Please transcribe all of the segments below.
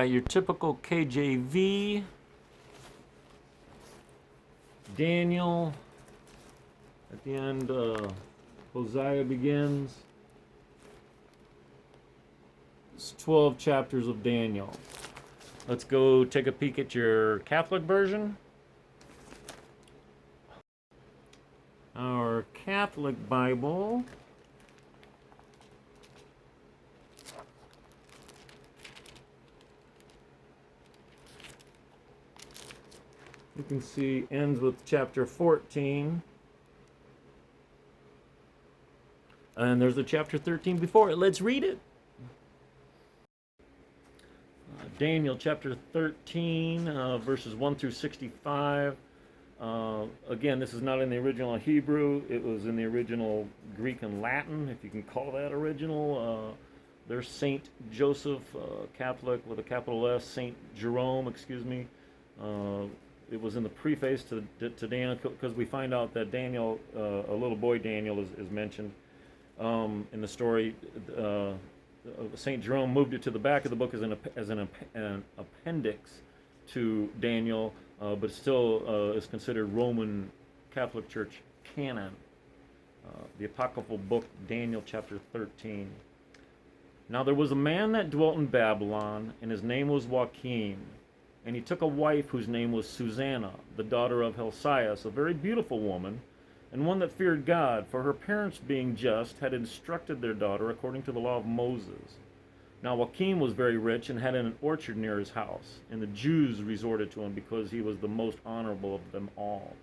right, your typical KJV. Daniel. At the end, Hosea begins. It's 12 chapters of Daniel. Let's go take a peek at your Catholic version. Our Catholic Bible you can see ends with chapter 14. And there's a chapter 13 before it. Let's read it. Daniel chapter 13, verses 1 through 65. Again, this is not in the original Hebrew. It was in the original Greek and Latin, if you can call that original. There's Saint Joseph, Catholic with a capital S, Saint Jerome, excuse me. It was in the preface to Daniel, because we find out that Daniel, a little boy Daniel, is mentioned in the story. Saint Jerome moved it to the back of the book as an appendix to Daniel, but still is considered Roman Catholic Church canon. The Apocryphal book, Daniel chapter 13. Now there was a man that dwelt in Babylon, and his name was Joachim. And he took a wife whose name was Susanna, the daughter of Helcias, a very beautiful woman, and one that feared God, for her parents, being just, had instructed their daughter according to the law of Moses. Now Joachim was very rich and had an orchard near his house, and the Jews resorted to him because he was the most honorable of them all.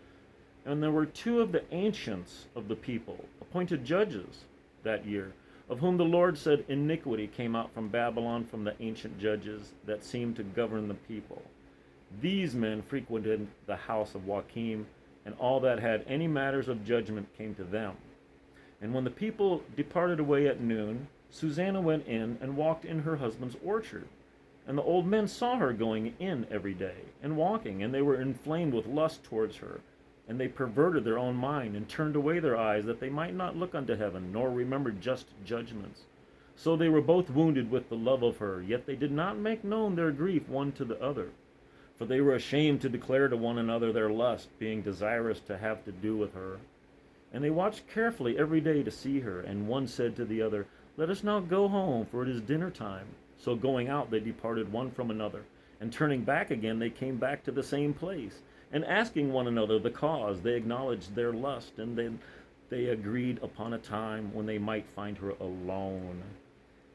And there were two of the ancients of the people, appointed judges that year, of whom the Lord said, iniquity came out from Babylon from the ancient judges that seemed to govern the people. These men frequented the house of Joachim, and all that had any matters of judgment came to them. And when the people departed away at noon, Susanna went in and walked in her husband's orchard. And the old men saw her going in every day and walking, and they were inflamed with lust towards her. And they perverted their own mind and turned away their eyes, that they might not look unto heaven, nor remember just judgments. So they were both wounded with the love of her, yet they did not make known their grief one to the other. For they were ashamed to declare to one another their lust, being desirous to have to do with her. And they watched carefully every day to see her, and one said to the other, let us now go home, for it is dinner time. So going out they departed one from another, and turning back again they came back to the same place. And asking one another the cause, they acknowledged their lust, and then they agreed upon a time when they might find her alone.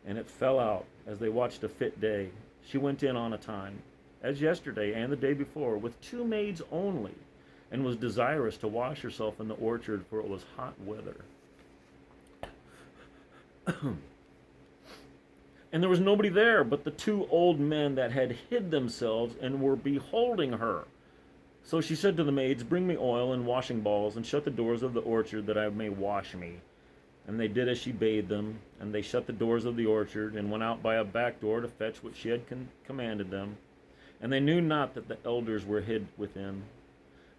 And it fell out, as they watched a fit day, she went in on a time, as yesterday and the day before, with two maids only, and was desirous to wash herself in the orchard, for it was hot weather. And there was nobody there but the two old men that had hid themselves and were beholding her. So she said to the maids, bring me oil and washing balls, and shut the doors of the orchard, that I may wash me. And they did as she bade them, and they shut the doors of the orchard, and went out by a back door to fetch what she had commanded them. And they knew not that the elders were hid within.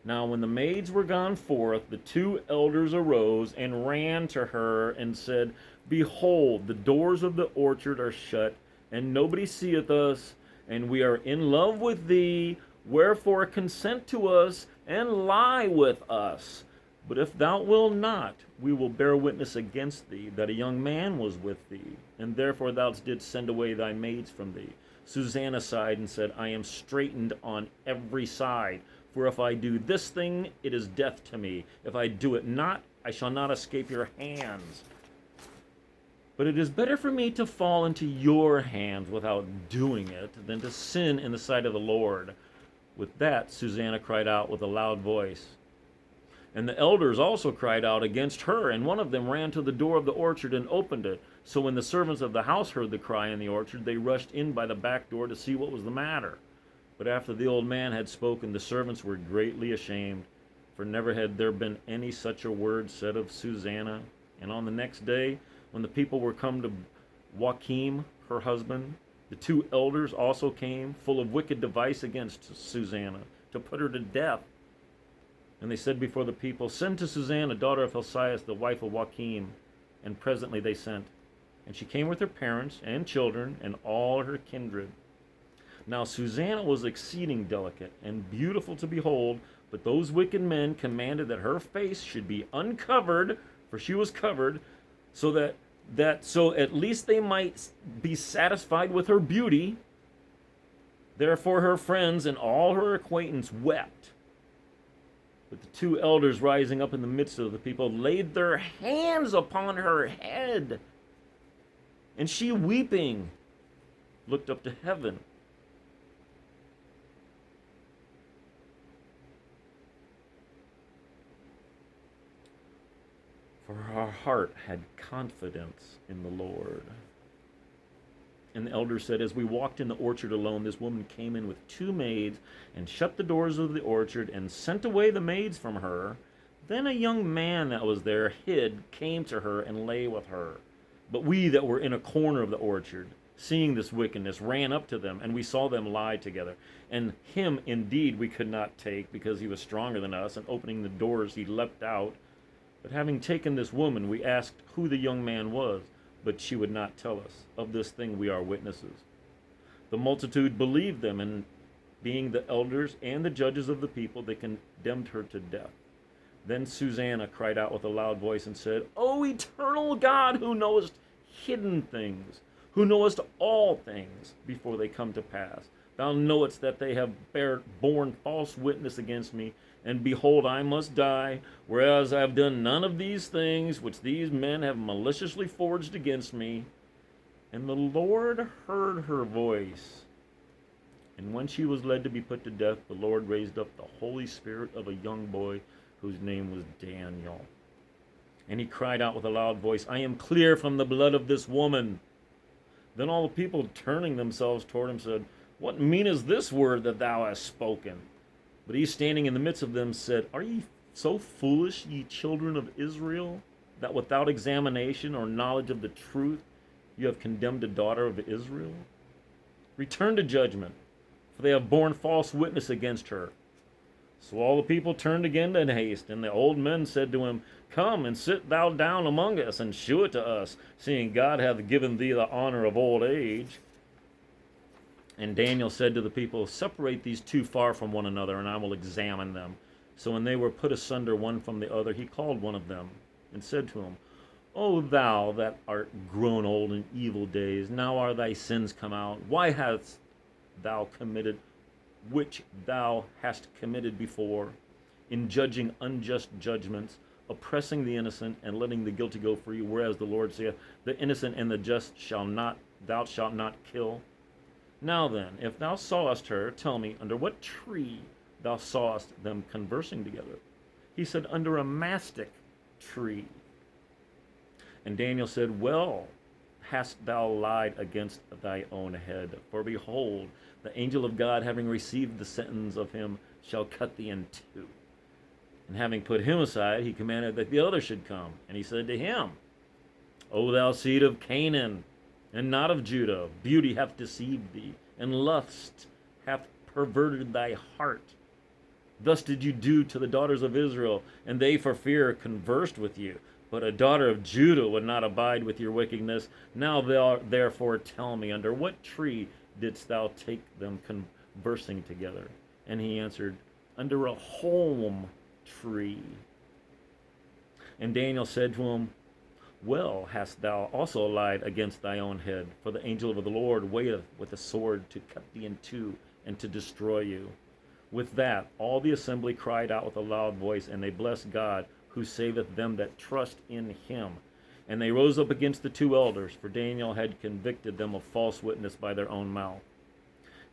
Now when the maids were gone forth, the two elders arose, and ran to her, and said, behold, the doors of the orchard are shut, and nobody seeth us, and we are in love with thee. Wherefore consent to us, and lie with us. But if thou wilt not, we will bear witness against thee, that a young man was with thee, and therefore thou didst send away thy maids from thee. Susanna sighed and said, I am straitened on every side. For if I do this thing, it is death to me. If I do it not, I shall not escape your hands. But it is better for me to fall into your hands without doing it, than to sin in the sight of the Lord. With that, Susanna cried out with a loud voice. And the elders also cried out against her, and one of them ran to the door of the orchard and opened it. So when the servants of the house heard the cry in the orchard, they rushed in by the back door to see what was the matter. But after the old man had spoken, the servants were greatly ashamed, for never had there been any such a word said of Susanna. And on the next day, when the people were come to Joachim, her husband, the two elders also came, full of wicked device against Susanna, to put her to death. And they said before the people, send to Susanna, daughter of Helcias, the wife of Joachim. And presently they sent. And she came with her parents and children and all her kindred. Now Susanna was exceeding delicate and beautiful to behold, but those wicked men commanded that her face should be uncovered, for she was covered, so so at least they might be satisfied with her beauty. Therefore her friends and all her acquaintance wept. But the two elders, rising up in the midst of the people, laid their hands upon her head. And she, weeping, looked up to heaven. For her heart had confidence in the Lord. And the elder said, as we walked in the orchard alone, this woman came in with two maids and shut the doors of the orchard and sent away the maids from her. Then a young man that was there came to her and lay with her. But we that were in a corner of the orchard, seeing this wickedness, ran up to them, and we saw them lie together. And him indeed we could not take, because he was stronger than us, and opening the doors he leapt out. But having taken this woman, we asked who the young man was. But she would not tell us. Of this thing we are witnesses. The multitude believed them, and being the elders and the judges of the people, they condemned her to death. Then Susanna cried out with a loud voice and said, O eternal God, who knowest hidden things, who knowest all things before they come to pass, thou knowest that they have borne false witness against me, and behold, I must die, whereas I have done none of these things which these men have maliciously forged against me. And the Lord heard her voice. And when she was led to be put to death, the Lord raised up the Holy Spirit of a young boy whose name was Daniel. And he cried out with a loud voice, I am clear from the blood of this woman. Then all the people, turning themselves toward him, said, What meaneth this word that thou hast spoken? But he, standing in the midst of them, said, Are ye so foolish, ye children of Israel, that without examination or knowledge of the truth you have condemned a daughter of Israel? Return to judgment, for they have borne false witness against her. So all the people turned again in haste, and the old men said to him, Come and sit thou down among us, and shew it to us, seeing God hath given thee the honor of old age. And Daniel said to the people, Separate these two far from one another, and I will examine them. So when they were put asunder one from the other, he called one of them, and said to him, O thou that art grown old in evil days, now are thy sins come out. Why hast thou committed which thou hast committed before, in judging unjust judgments, oppressing the innocent, and letting the guilty go free, whereas the Lord saith, The innocent and the just thou shalt not kill? Now then, if thou sawest her, tell me, under what tree thou sawest them conversing together? He said, Under a mastic tree. And Daniel said, Well hast thou lied against thy own head. For behold, the angel of God, having received the sentence of him, shall cut thee in two. And having put him aside, he commanded that the other should come. And he said to him, O thou seed of Canaan, and not of Judah, beauty hath deceived thee, and lust hath perverted thy heart. Thus did you do to the daughters of Israel, and they for fear conversed with you. But a daughter of Judah would not abide with your wickedness. Now therefore tell me, under what tree didst thou take them conversing together? And he answered, Under a holm tree. And Daniel said to him, Well hast thou also lied against thy own head, for the angel of the Lord waiteth with a sword to cut thee in two, and to destroy you. With that all the assembly cried out with a loud voice, and they blessed God, who saveth them that trust in him. And they rose up against the two elders, for Daniel had convicted them of false witness by their own mouth.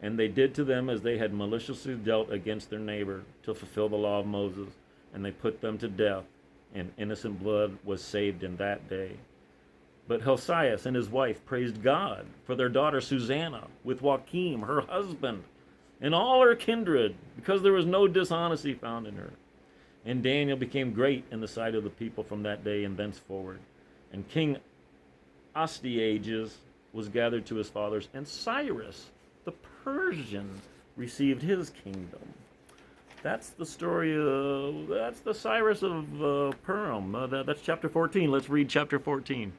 And they did to them as they had maliciously dealt against their neighbor, to fulfill the law of Moses. And they put them to death, and innocent blood was saved in that day. But Helcias and his wife praised God for their daughter Susanna, with Joachim, her husband, and all her kindred, because there was no dishonesty found in her. And Daniel became great in the sight of the people from that day and thenceforward. And King Astyages was gathered to his fathers, and Cyrus the Persian received his kingdom. That's the story of, that's the Cyrus of Perm. That's chapter 14. Let's read chapter 14.